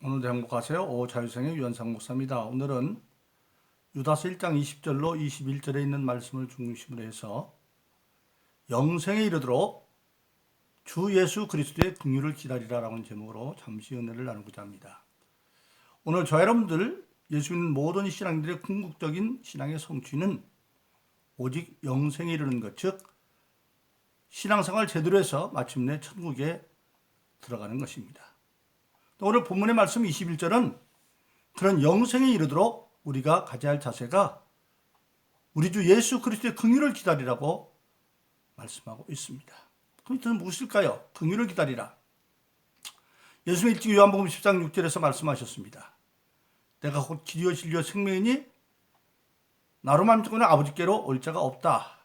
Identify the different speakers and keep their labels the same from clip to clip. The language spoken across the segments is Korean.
Speaker 1: 오늘도 행복하세요. 오자유생의 유현상 목사입니다. 오늘은 유다서 1장 20절로 21절에 있는 말씀을 중심으로 해서 영생에 이르도록 주 예수 그리스도의 긍휼을 기다리라라는 제목으로 잠시 은혜를 나누고자 합니다. 오늘 저 여러분들 예수 믿는 모든 신앙들의 궁극적인 신앙의 성취는 오직 영생에 이르는 것, 즉 신앙생활 제대로 해서 마침내 천국에 들어가는 것입니다. 오늘 본문의 말씀 21절은 그런 영생에 이르도록 우리가 가져야 할 자세가 우리 주 예수 그리스도의 긍휼을 기다리라고 말씀하고 있습니다. 그럼 이것은 무엇일까요? 긍휼을 기다리라. 예수님 일찍 요한복음 10장 6절에서 말씀하셨습니다. 내가 곧 길이요 진리요 생명이니 나로 말미암아 아버지께로 올 자가 없다.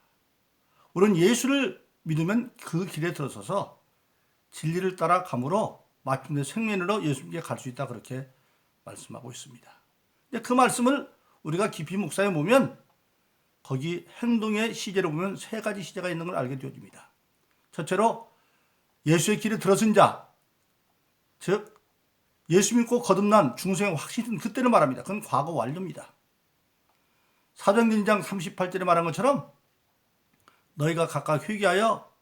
Speaker 1: 우리는 예수를 믿으면 그 길에 들어서서 진리를 따라 감으로 마침내 생명으로 예수님께 갈 수 있다, 그렇게 말씀하고 있습니다. 근데 그 말씀을 우리가 깊이 묵상해 보면 거기 행동의 시제를 보면 세 가지 시제가 있는 걸 알게 되어집니다. 첫째로 예수의 길에 들어선 자, 즉 예수 믿고 거듭난 중생의 확신은 그때를 말합니다. 그건 과거 완료입니다. 사도행전 2장 38절에 말한 것처럼 너희가 각각 회개하여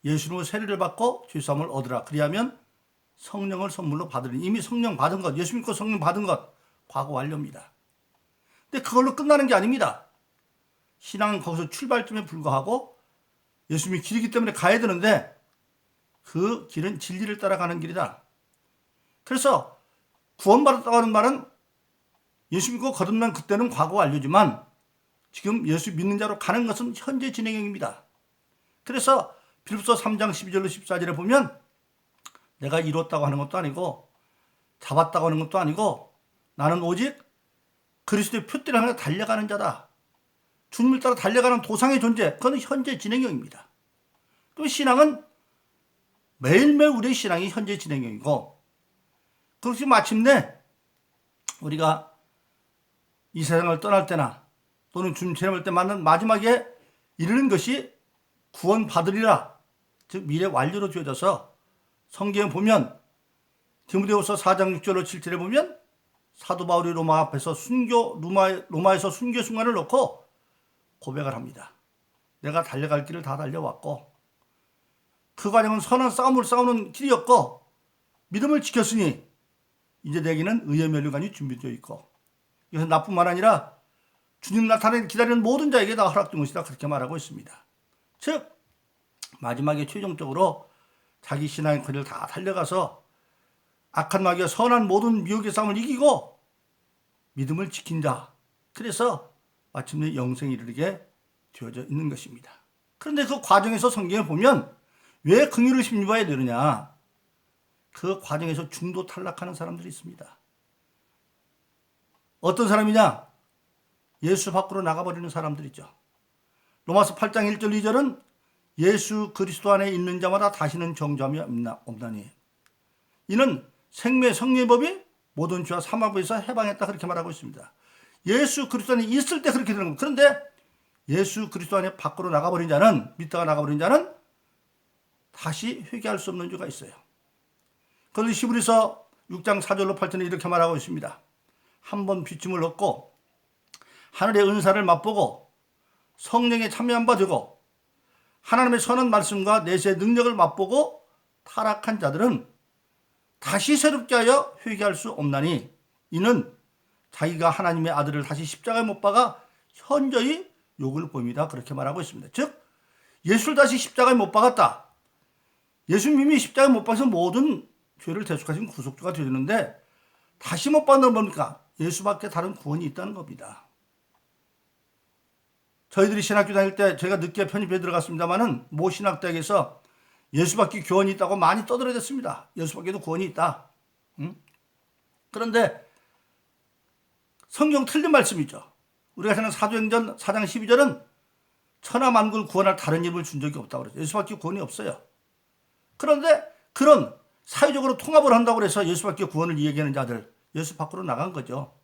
Speaker 1: 예수님의 세례를 받고 죄사함을 얻으라. 그리하면 성령을 선물로 받으니, 이미 성령 받은 것, 예수 믿고 성령 받은 것 과거 완료입니다. 근데 그걸로 끝나는 게 아닙니다. 신앙은 거기서 출발점에 불과하고 예수님이 길이기 때문에 가야 되는데 그 길은 진리를 따라가는 길이다. 그래서 구원받았다고 하는 말은 예수 믿고 거듭난 그때는 과거 완료지만 지금 예수 믿는 자로 가는 것은 현재 진행형입니다. 그래서 빌립보서 3장 12절로 14절에 보면 내가 이뤘다고 하는 것도 아니고 잡았다고 하는 것도 아니고 나는 오직 그리스도의 표대를 향해 달려가는 자다. 주님을 따라 달려가는 도상의 존재, 그건 현재 진행형입니다. 또 신앙은 매일매일 우리의 신앙이 현재 진행형이고, 그렇게 마침내 우리가 이 세상을 떠날 때나 또는 주님 재림할 때 만난 마지막에 이르는 것이 구원 받으리라, 즉 미래 완료로 주어져서 성경에 보면 디모데후서 4장 6절로 7절에 보면 사도 바울이 로마에서 순교 순간을 놓고 고백을 합니다. 내가 달려갈 길을 다 달려왔고 그 과정은 선한 싸움을 싸우는 길이었고 믿음을 지켰으니 이제 내게는 의의 면류관이 준비되어 있고 이것은 나뿐만 아니라 주님 나타나기를 기다리는 모든 자에게 다 허락된 것이다, 그렇게 말하고 있습니다. 즉 마지막에 최종적으로 자기 신앙의 길을 다 달려가서 악한 마귀와 선한 모든 미혹의 싸움을 이기고 믿음을 지킨 자, 그래서 마침내 영생에 이르게 되어져 있는 것입니다. 그런데 그 과정에서 성경에 보면 왜 긍휼을 힘입어야 되느냐, 그 과정에서 중도 탈락하는 사람들이 있습니다. 어떤 사람이냐? 예수 밖으로 나가버리는 사람들이죠. 로마서 8장 1절 2절은 예수 그리스도 안에 있는 자마다 다시는 정죄함이 없나니 이는 생명의 성령의 법이 모든 죄와 사망에서 해방했다, 그렇게 말하고 있습니다. 예수 그리스도 안에 있을 때 그렇게 되는 겁니다. 그런데 예수 그리스도 안에 밖으로 나가버린 자는, 믿다가 나가버린 자는 다시 회개할 수 없는 죄가 있어요. 그런데 히브리서 6장 4절로 8절에 이렇게 말하고 있습니다. 한번 비춤을 얻고 하늘의 은사를 맛보고 성령에 참여한 바 되고 하나님의 선한 말씀과 내세의 능력을 맛보고 타락한 자들은 다시 새롭게 하여 회개할 수 없나니 이는 자기가 하나님의 아들을 다시 십자가에 못 박아 현저히 욕을 보입니다, 그렇게 말하고 있습니다. 즉 예수를 다시 십자가에 못 박았다. 예수님이 십자가에 못 박아서 모든 죄를 대속하신 구속주가 되었는데 다시 못 박는 건 뭡니까? 예수밖에 다른 구원이 있다는 겁니다. 저희들이 신학교 다닐 때 제가 늦게 편입해 들어갔습니다마는 모 신학대학에서 예수밖에 구원이 있다고 많이 떠들어댔습니다. 예수밖에도 구원이 있다. 그런데 성경 틀린 말씀이죠. 우리가 생각하는 사도행전 4장 12절은 천하 만국을 구원할 다른 이름을 준 적이 없다고 그랬어요. 예수밖에 구원이 없어요. 그런데 그런 사회적으로 통합을 한다고 해서 예수밖에 구원을 이야기하는 자들, 예수 밖으로 나간 거죠.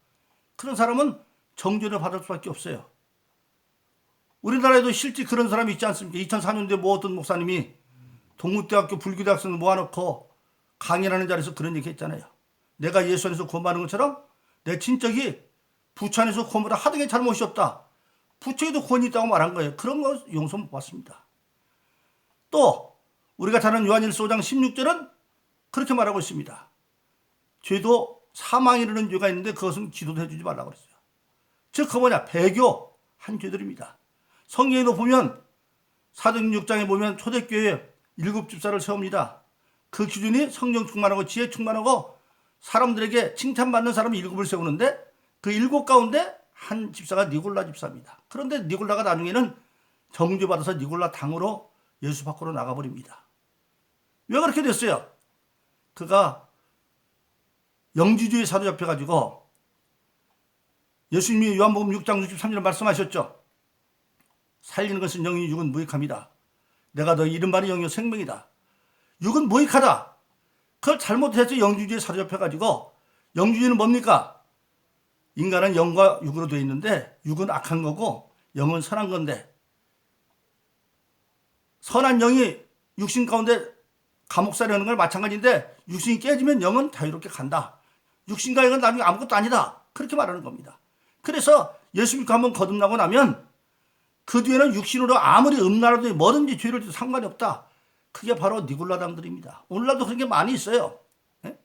Speaker 1: 그런 사람은 정죄를 받을 수밖에 없어요. 우리나라에도 실제 그런 사람이 있지 않습니까? 2004년도에 뭐 어떤 목사님이 동국대학교 불교대학생을 모아놓고 강연하는 자리에서 그런 얘기 했잖아요. 내가 예수 안에서 구원받는 것처럼 내 친척이 부처 안에서 구원받아 하던 게 잘못이 없다. 부처에도 구원이 있다고 말한 거예요. 그런 거 용서 못 받습니다. 또 우리가 잘 아는 요한일서 5장 16절은 그렇게 말하고 있습니다. 죄도 사망에 이르는 죄가 있는데 그것은 기도도 해주지 말라고 그랬어요. 즉 그 뭐냐, 배교한 죄들입니다. 성경에도 보면 사도행전 6장에 보면 초대교회에 7집사를 세웁니다. 그 기준이 성령 충만하고 지혜 충만하고 사람들에게 칭찬받는 사람을 7을 세우는데 그 7 가운데 한 집사가 니골라 집사입니다. 그런데 니골라가 나중에는 정죄받아서 니골라 당으로 예수 밖으로 나가버립니다. 왜 그렇게 됐어요? 그가 영지주의에 사로잡혀가지고 예수님이 요한복음 6장 63절 말씀하셨죠. 살리는 것은 영이니 육은 무익합니다. 내가 너희 이른 말이 영이요 생명이다. 육은 무익하다. 그걸 잘못해서 영주주의에 사로잡혀가지고, 영주주의는 뭡니까? 인간은 영과 육으로 되어 있는데 육은 악한 거고 영은 선한 건데, 선한 영이 육신 가운데 감옥살이 하는 걸 마찬가지인데 육신이 깨지면 영은 자유롭게 간다. 육신과 영은 나중에 아무것도 아니다. 그렇게 말하는 겁니다. 그래서 예수 믿고 한번 거듭나고 나면 그 뒤에는 육신으로 아무리 음란하든지 뭐든지 죄를 해도 상관이 없다. 그게 바로 니골라당들입니다. 오늘날도 그런 게 많이 있어요. 네?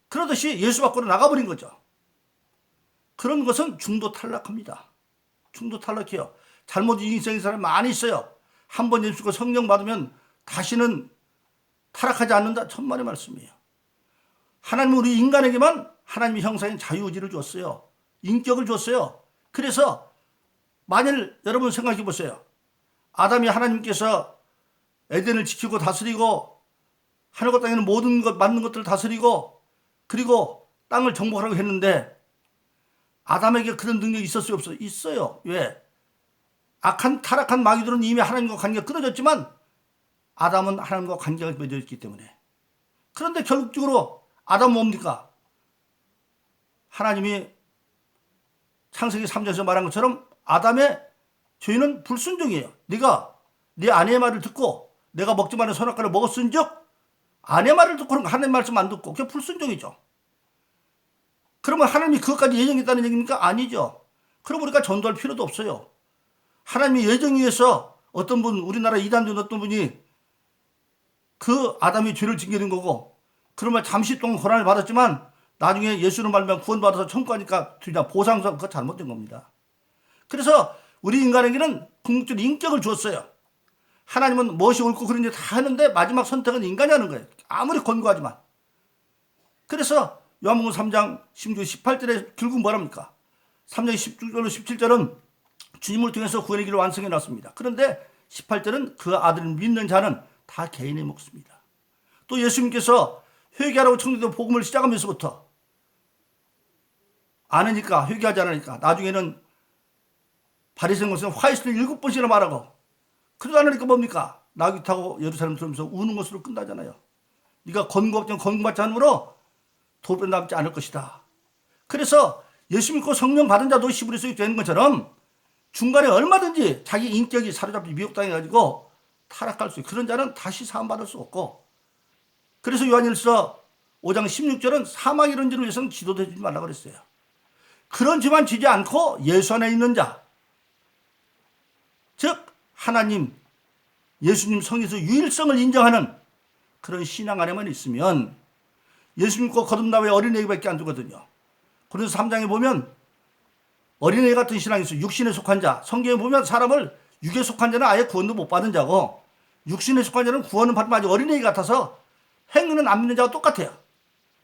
Speaker 1: 그러듯이 예수 밖으로 나가버린 거죠. 그런 것은 중도 탈락합니다. 중도 탈락해요. 잘못 인생의 사람이 많이 있어요. 한 번 예수 믿고 성령 받으면 다시는 타락하지 않는다. 천만의 말씀이에요. 하나님은 우리 인간에게만 하나님의 형상인 자유의지를 줬어요. 인격을 줬어요. 그래서 만일 여러분 생각해 보세요. 아담이 하나님께서 에덴을 지키고 다스리고 하늘과 땅에는 모든 것 맞는 것들을 다스리고 그리고 땅을 정복하라고 했는데 아담에게 그런 능력이 있었어요? 없어요? 있어요. 왜? 악한 타락한 마귀들은 이미 하나님과 관계가 끊어졌지만 아담은 하나님과 관계가 맺어 있기 때문에. 그런데 결국적으로 아담은 뭡니까? 하나님이 창세기 3장에서 말한 것처럼 아담의 죄는 불순종이에요. 네가 네 아내의 말을 듣고 내가 먹지 말는 선악과를 먹었은즉 아내 말을 듣고 하나님 말씀 안 듣고 그게 불순종이죠. 그러면 하나님이 그것까지 예정했다는 얘기입니까? 아니죠. 그럼 우리가 전도할 필요도 없어요. 하나님이 예정 위해서 어떤 분, 우리나라 이단된 어떤 분이 그 아담이 죄를 징계된 거고 그러면 잠시 동안 고난을 받았지만 나중에 예수를 말면 구원받아서 천국 가니까 보상상 그거 잘못된 겁니다. 그래서 우리 인간에게는 궁극적으로 인격을 주었어요. 하나님은 무엇이 옳고 그른지 다 하는데 마지막 선택은 인간이 하는 거예요. 아무리 권고하지만. 그래서 요한복음 3장 16, 18절에 결국 뭐랍니까? 3장 16절로 17절은 주님을 통해서 구원의 길을 완성해 놨습니다. 그런데 18절은 그 아들을 믿는 자는 다 개인의 몫입니다. 또 예수님께서 회개하라고 청교도 복음을 시작하면서부터 안 하니까 회개하지 않으니까 나중에는 바리새인것은 화이스를 7번씩이나 말하고 그러지 않으니까 뭡니까? 나귀 타고 예루살렘 들어오면서 우는 것으로 끝나잖아요. 네가 권고받지 권고받지 않으므로 돌변 남지 않을 것이다. 그래서 예수 믿고 성령 받은 자도 히브리서에 되는 것처럼 중간에 얼마든지 자기 인격이 사로잡혀 미혹당해가지고 타락할 수 있고 그런 자는 다시 사함받을 수 없고 그래서 요한일서 5장 16절은 사망 이런 죄를 위해서는 기도도 해주지 말라고 그랬어요. 그런 죄만 지지 않고 예수 안에 있는 자, 즉 하나님, 예수님 성에서 유일성을 인정하는 그런 신앙 안에만 있으면 예수 믿고 거듭나왜 어린애기밖에 안 두거든요. 그래서 3장에 보면 어린애기 같은 신앙이 있어요. 육신에 속한 자. 성경에 보면 사람을 육에 속한 자는 아예 구원도 못 받은 자고 육신에 속한 자는 구원은 받으면 아주 어린애기 같아서 행위는 안 믿는 자와 똑같아요.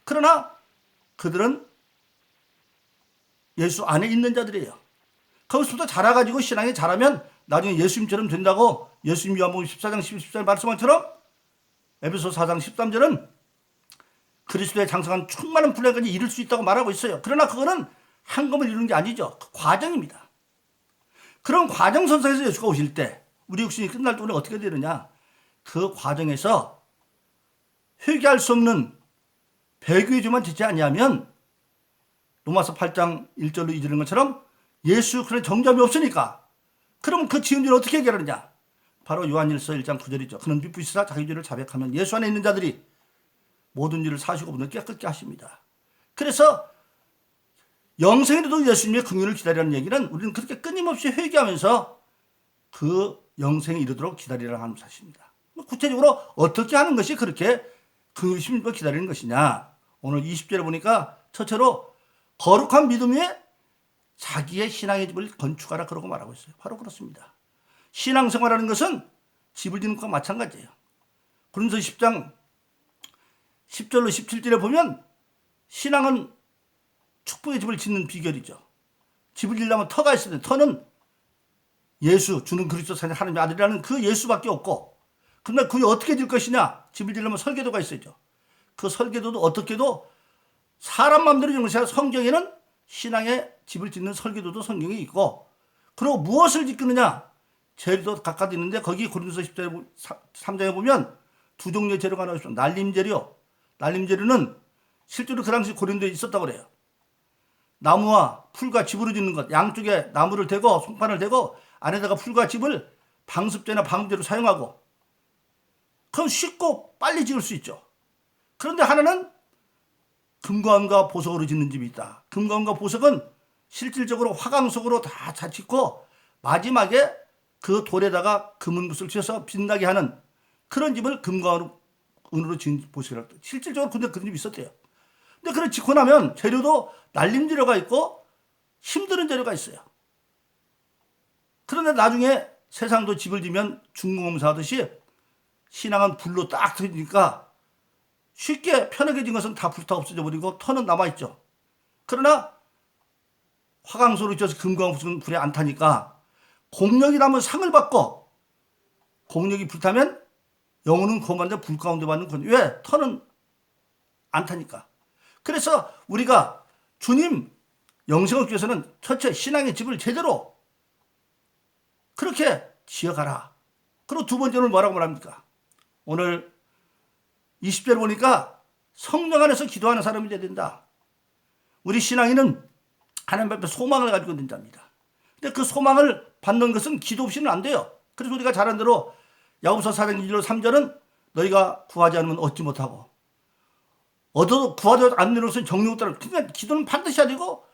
Speaker 1: 그러나 그들은 예수 안에 있는 자들이에요. 거기서부터 자라가지고 신앙이 자라면 나중에 예수님처럼 된다고 예수님 요한복음 14장 14절 말씀한처럼 에베소 4장 13절은 그리스도의 장성한 충만한 분량까지 이룰 수 있다고 말하고 있어요. 그러나 그거는 한꺼번에 이루는 게 아니죠. 그 과정입니다. 그런 과정선상에서 예수가 오실 때 우리 육신이 끝날 때 우리가 어떻게 되느냐. 그 과정에서 회개할 수 없는 배교의 죄만 짓지 아니하면 로마서 8장 1절로 2절인 것처럼 예수 그런 정죄함이 없으니까 그럼 그 지은 죄를 어떻게 해결하느냐. 바로 요한일서 1장 9절이죠. 그는 비부시사 자기 죄를 자백하면 예수 안에 있는 자들이 모든 일을 사시고 분을 깨끗게 하십니다. 그래서 영생에도 예수님의 긍휼을 기다리라는 얘기는 우리는 그렇게 끊임없이 회개하면서 그 영생에 이르도록 기다리라는 하나님 사십니다. 구체적으로 어떻게 하는 것이 그렇게 긍휼심을 기다리는 것이냐. 오늘 20절에 보니까 첫째로 거룩한 믿음 위에 자기의 신앙의 집을 건축하라 그러고 말하고 있어요. 바로 그렇습니다. 신앙생활하는 것은 집을 짓는 것과 마찬가지예요. 고린도서 10장 10절로 17절에 보면 신앙은 축복의 집을 짓는 비결이죠. 집을 지려면 터가 있어야 돼. 터는 예수, 주는 그리스도 사는 하나님의 아들이라는 그 예수밖에 없고, 그런데 그게 어떻게 질 것이냐? 집을 지려면 설계도가 있어야죠. 그 설계도도 어떻게도 사람 마음대로 짓는 것이 아니라 성경에는 신앙의 집을 짓는 설계도도 성경에 있고, 그리고 무엇을 짓느냐? 재료도 각각 있는데 거기 고린도서 10장 3장에 보면 두 종류의 재료가 나와 있습니다. 날림재료. 날림재료는 실제로 그 당시 고린도에 있었다고 그래요. 나무와 풀과 집으로 짓는 것, 양쪽에 나무를 대고 송판을 대고 안에다가 풀과 집을 방습제나 방음제로 사용하고, 그럼 쉽고 빨리 지을 수 있죠. 그런데 하나는 금과 은과 보석으로 짓는 집이 있다. 금과 은과 보석은 실질적으로 화강석으로 다 짓고 마지막에 그 돌에다가 금은 붓을 칠해서 빛나게 하는 그런 집을 금과 은으로 지은 보석이라고. 실질적으로 근데 그런 집이 있었대요. 근데 그걸 짓고 나면 재료도 날림 재료가 있고 힘드는 재료가 있어요. 그런데 나중에 세상도 집을 지면 중공검사 하듯이 신앙은 불로 딱 터지니까 쉽게 편하게 진 것은 다 불타 없어져 버리고 터는 남아있죠. 그러나 화강소로 쪄서 금과 무슨 불에 안 타니까 공력이라면 상을 받고, 공력이 불타면 영혼은 거만데 불 가운데 받는 건 왜? 터는 안 타니까. 그래서 우리가 주님 영생을 얻기 위해서는 첫째 신앙의 집을 제대로 그렇게 지어가라. 그리고 두 번째는 뭐라고 말합니까? 오늘 20절 보니까 성령 안에서 기도하는 사람이 돼야 된다. 우리 신앙인은 하나님 앞에 소망을 가지고 있는 자입니다. 근데 그 소망을 받는 것은 기도 없이는 안 돼요. 그래서 우리가 잘한 대로 야고보서 4장 1절 3절은 너희가 구하지 않으면 얻지 못하고, 얻어도 구하지 않는 것은 정욕 따라. 그러니까 기도는 반드시 해야 되고,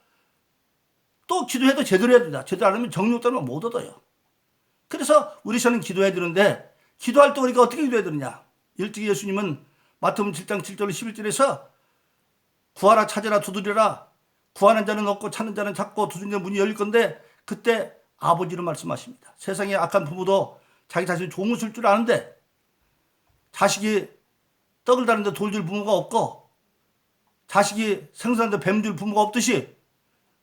Speaker 1: 또 기도해도 제대로 해야 된다. 제대로 안 하면 정욕 따르면 못 얻어요. 그래서 우리 신앙은 기도해야 되는데, 기도할 때 우리가 어떻게 기도해야 되느냐? 일찍이 예수님은 마태복음 7장 7절 11절에서 구하라 찾으라 두드리라, 구하는 자는 얻고 찾는 자는 찾고 두드리는 자는 문이 열릴 건데, 그때 아버지를 말씀하십니다. 세상에 악한 부모도 자기 자신이 좋은 걸 줄 아는데 자식이 떡을 다는데 돌 줄 부모가 없고, 자식이 생선한데 뱀 줄 부모가 없듯이,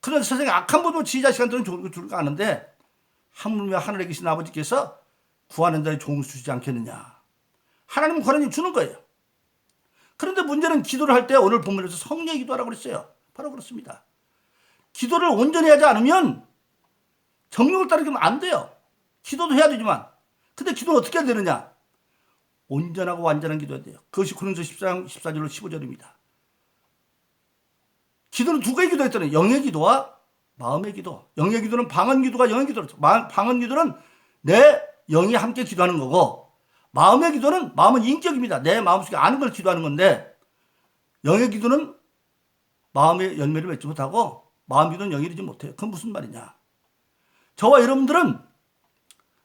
Speaker 1: 그런 세상에 악한 부모 지 자식한테는 좋은 걸 줄 아는데 하물며 하늘에 계신 아버지께서 구하는 자에 좋은 걸 주지 않겠느냐. 하나님은 권한이 주는 거예요. 그런데 문제는 기도를 할 때 오늘 본문에서 성령의 기도하라고 그랬어요. 바로 그렇습니다. 기도를 온전히 하지 않으면 정욕을 따르면 안 돼요. 기도도 해야 되지만. 근데 기도는 어떻게 해야 되느냐? 온전하고 완전한 기도해야 돼요. 그것이 고린도서 14장 14절로 15절입니다. 기도는 두 가지 기도가 있잖아요. 영의 기도와 마음의 기도. 영의 기도는 방언 기도가 영의 기도로. 방언 기도는 내 영이 함께 기도하는 거고, 마음의 기도는, 마음은 인격입니다. 내 마음속에 아는 걸 기도하는 건데, 영의 기도는 마음의 열매를 맺지 못하고 마음 기도는 영이 되지 못해요. 그건 무슨 말이냐? 저와 여러분들은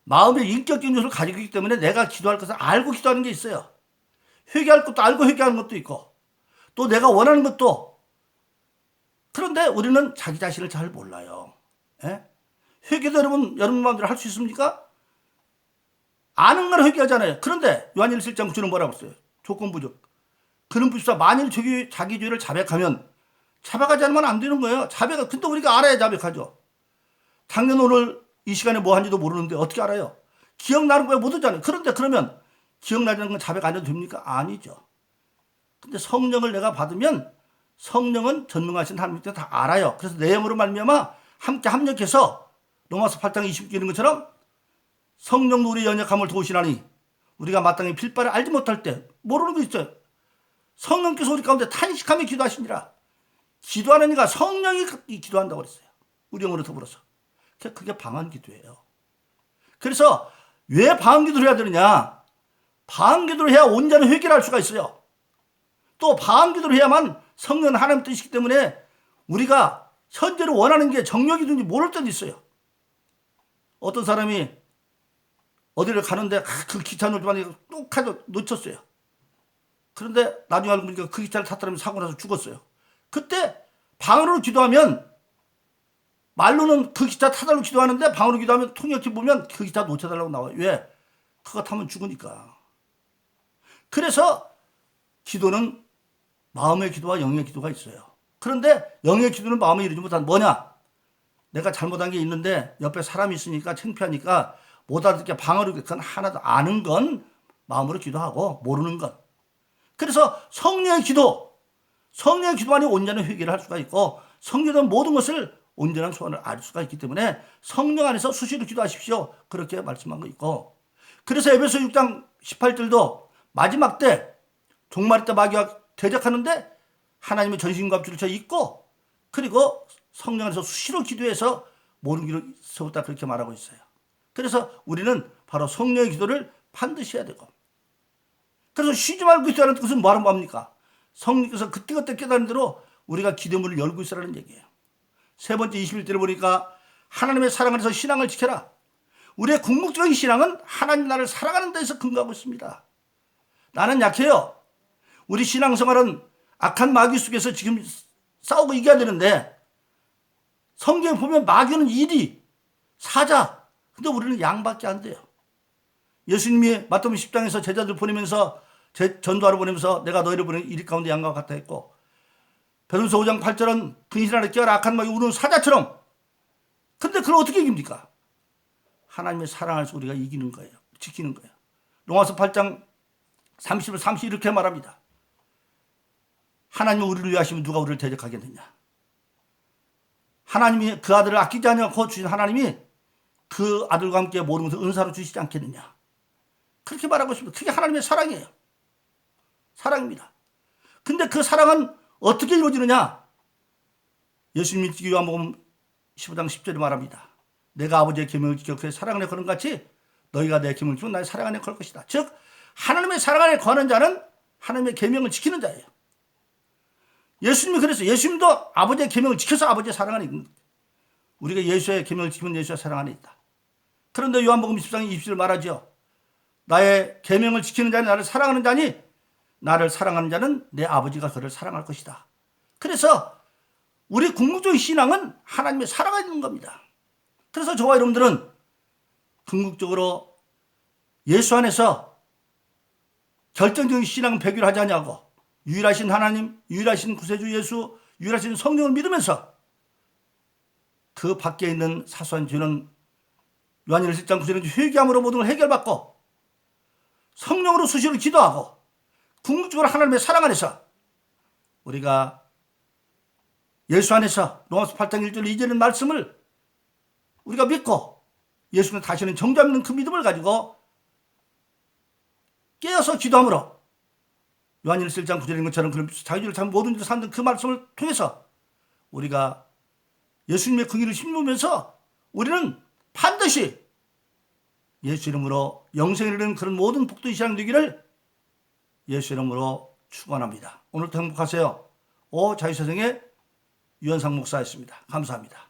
Speaker 1: 마음의 인격적인 요소를 가지고 있기 때문에 내가 기도할 것을 알고 기도하는 게 있어요. 회개할 것도 알고 회개하는 것도 있고, 또 내가 원하는 것도. 그런데 우리는 자기 자신을 잘 몰라요. 예? 회개도 여러분 마음대로 할 수 있습니까? 아는 걸 회개하잖아요. 그런데 요한일서 1장 9절은 뭐라고 했어요? 조건부적. 그는 불사 만일 자기 죄를 자백하면, 자백하지 않으면 안 되는 거예요. 근데 우리가 알아야 자백하죠. 작년 오늘 이 시간에 뭐 한지도 모르는데 어떻게 알아요? 기억나는 거야 못 하잖아요. 그런데 그러면 기억나는 건 자백 안 해도 됩니까? 아니죠. 근데 성령을 내가 받으면 성령은 전능하신 하나님께 다 알아요. 그래서 내 영으로 말미암아 함께 합력해서 로마서 8장 20절 있는 것처럼 성령도 우리의 연약함을 도우시나니 우리가 마땅히 필바를 알지 못할 때, 모르는 거 있어요. 성령께서 우리 가운데 탄식하며 기도하시니라. 기도하는 이가 성령이 기도한다고 그랬어요. 우리 영으로 더불어서. 그게 방언 기도예요. 그래서 왜 방언 기도를 해야 되느냐? 방언 기도를 해야 온전히 회개를 할 수가 있어요. 또 방언기도를 해야만 성령은 하나님 뜻이기 때문에 우리가 현재로 원하는 게 정력이든지 모를 때도 있어요. 어떤 사람이 어디를 가는데 그 기차 놓치고 뚝하고 놓쳤어요. 그런데 나중에 알고 보니까 그 기차를 탔더니 사고 나서 죽었어요. 그때 방언으로 기도하면, 말로는 그 기차 타달라고 기도하는데 방언으로 기도하면 통역해 보면 그 기차 놓쳐달라고 나와요. 왜? 그거 타면 죽으니까. 그래서 기도는 마음의 기도와 영의 기도가 있어요. 그런데 영의 기도는 마음에 이르지 못한 뭐냐? 내가 잘못한 게 있는데 옆에 사람이 있으니까 창피하니까 못 알아듣게 방언으로 그건 하나도 아는 건 마음으로 기도하고 모르는 건. 그래서 성령의 기도만이 온전한 회개를 할 수가 있고 성령은 모든 것을 온전한 소원을 알 수가 있기 때문에 성령 안에서 수시로 기도하십시오. 그렇게 말씀한 거 있고, 그래서 에베소 6장 18절도 마지막 때 종말의 때 마귀가 대적하는데 하나님의 전신과 합주를 쳐 있고, 그리고 성령 안에서 수시로 기도해서 모든 길을 세웠다 그렇게 말하고 있어요. 그래서 우리는 바로 성령의 기도를 반드시 해야 되고, 그래서 쉬지 말고 기도하는 것은 뭐하는 겁니까? 성령께서 그때그때 깨달은 대로 우리가 기도문을 열고 있으라는 얘기예요. 세 번째 21절에 보니까 하나님의 사랑 안에서 신앙을 지켜라. 우리의 궁극적인 신앙은 하나님 나를 사랑하는 데에서 근거하고 있습니다. 나는 약해요. 우리 신앙생활은 악한 마귀 속에서 지금 싸우고 이겨야 되는데, 성경에 보면 마귀는 일이 사자, 근데 우리는 양밖에 안 돼요. 예수님이 마태복음 10장에서 제자들 보내면서 전도하러 보내면서 내가 너희를 보내 이리 가운데 양과 같다 했고, 베드로서 5장 8절은 근신 안에 끼어라 악한 마귀 우는 사자처럼. 근데 그걸 어떻게 이깁니까? 하나님의 사랑 안에서 우리가 이기는 거예요. 지키는 거예요. 로마서 8장 30을 30 이렇게 말합니다. 하나님이 우리를 위하시면 누가 우리를 대적하겠느냐. 하나님이 그 아들을 아끼지 않고 주신 하나님이 그 아들과 함께 모든 것을 은사로 주시지 않겠느냐. 그렇게 말하고 있습니다. 그게 하나님의 사랑이에요. 사랑입니다. 근데 그 사랑은 어떻게 이루어지느냐? 예수님이 요한복음 15장 10절에 말합니다. 내가 아버지의 계명을 지켜 그의 사랑 안에 거는 같이 너희가 내 계명을 지키면 나의 사랑 안에 걸 것이다. 즉 하나님의 사랑 안에 거하는 자는 하나님의 계명을 지키는 자예요. 예수님이 그래서 예수님도 아버지의 계명을 지켜서 아버지의 사랑 안에 있는 거예요. 우리가 예수의 계명을 지키면 예수의 사랑 안에 있다. 그런데 요한복음 10장 20절 말하죠. 나의 계명을 지키는 자는 나를 사랑하는 자니 나를 사랑하는 자는 내 아버지가 그를 사랑할 것이다. 그래서 우리 궁극적인 신앙은 하나님의 사랑이 있는 겁니다. 그래서 저와 여러분들은 궁극적으로 예수 안에서 결정적인 신앙은 배교를 하지 않냐고, 유일하신 하나님, 유일하신 구세주 예수, 유일하신 성령을 믿으면서 그 밖에 있는 사소한 죄는 요한일서 1장 9절에 회개함으로 모든 걸 해결받고 성령으로 수시로 기도하고 궁극적으로 하나님의 사랑 안에서 우리가 예수 안에서 로마서 8장 1절 2절의 말씀을 우리가 믿고 예수는 다시는 정죄 없는 그 믿음을 가지고 깨어서 기도함으로 요한일서 1장 9절인 것처럼 그런 자기를 참 모든 일을 사는 그 말씀을 통해서 우리가 예수님의 긍휼을 힘입으면서 우리는 반드시 예수 이름으로 영생을 이루는 그런 모든 복된 신앙 되기를 예수 이름으로 축원합니다. 오늘도 행복하세요. 자유세상의 유현상 목사였습니다. 감사합니다.